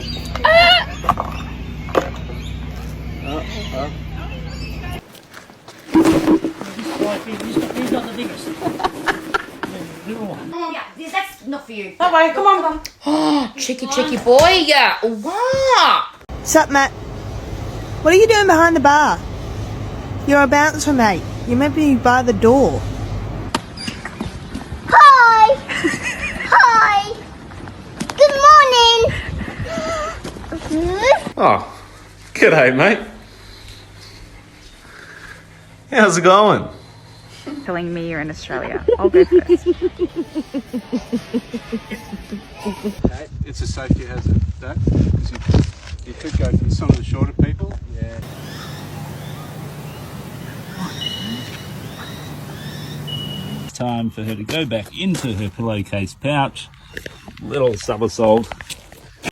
He's not the biggest. Yeah, that's not for you. Oh, wait, come on. Oh, cheeky boy. Yeah. Wow. Sup, Matt? What are you doing behind the bar? You're a bouncer, mate. You're meant to be by the door. Hi! Hi! Good morning! Oh, g'day, mate. How's it going? Telling me you're in Australia. I'll go first. It's a safety hazard, that, because you could go for some of the shorter people. Yeah. Time for her to go back into her pillowcase pouch. Little somersault.